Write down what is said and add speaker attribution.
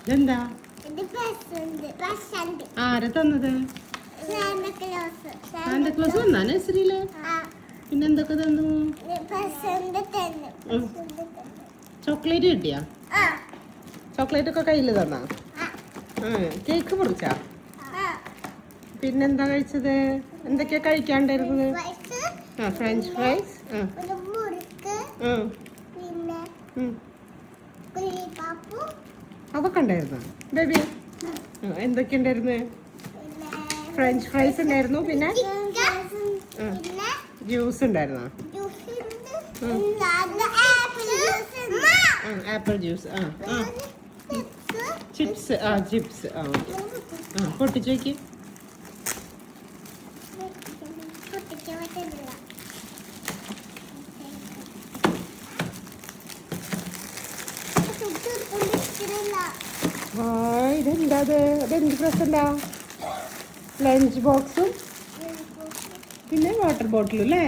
Speaker 1: ഇതെന്താ? ആരാ തന്നത്? സാന്താക്ലോസ് വന്നാ നഴ്സറിയില്? പിന്നെന്തൊക്കെ തന്നു? ചോക്ലേറ്റ് കിട്ടിയാ? ചോക്ലേറ്റ് ഒക്കെ കയ്യിൽ തന്നാ? കേക്ക് മുറിച്ചാ? പിന്നെന്താ കഴിച്ചത്? എന്തൊക്കെയാ കഴിക്കാണ്ടായിരുന്നത്? ഫ്രഞ്ച് ഫ്രൈസ്, അതൊക്കെ ഉണ്ടായിരുന്നോ ബേബി? എന്തൊക്കെ ഉണ്ടായിരുന്നു? ഫ്രഞ്ച് ഫ്രൈസ് ഉണ്ടായിരുന്നു, പിന്നെ ജ്യൂസ് ഉണ്ടായിരുന്നോ? ആപ്പിൾ ജ്യൂസ്, ചിപ്സ്, ചിപ്സ്, പൊട്ടിച്ചു വയ്ക്ക്. ഇതെന്താ? അതെന്ത് പ്രസന്റാ? ലഞ്ച് ബോക്സും പിന്നെ വാട്ടർ ബോട്ടിലും അല്ലേ?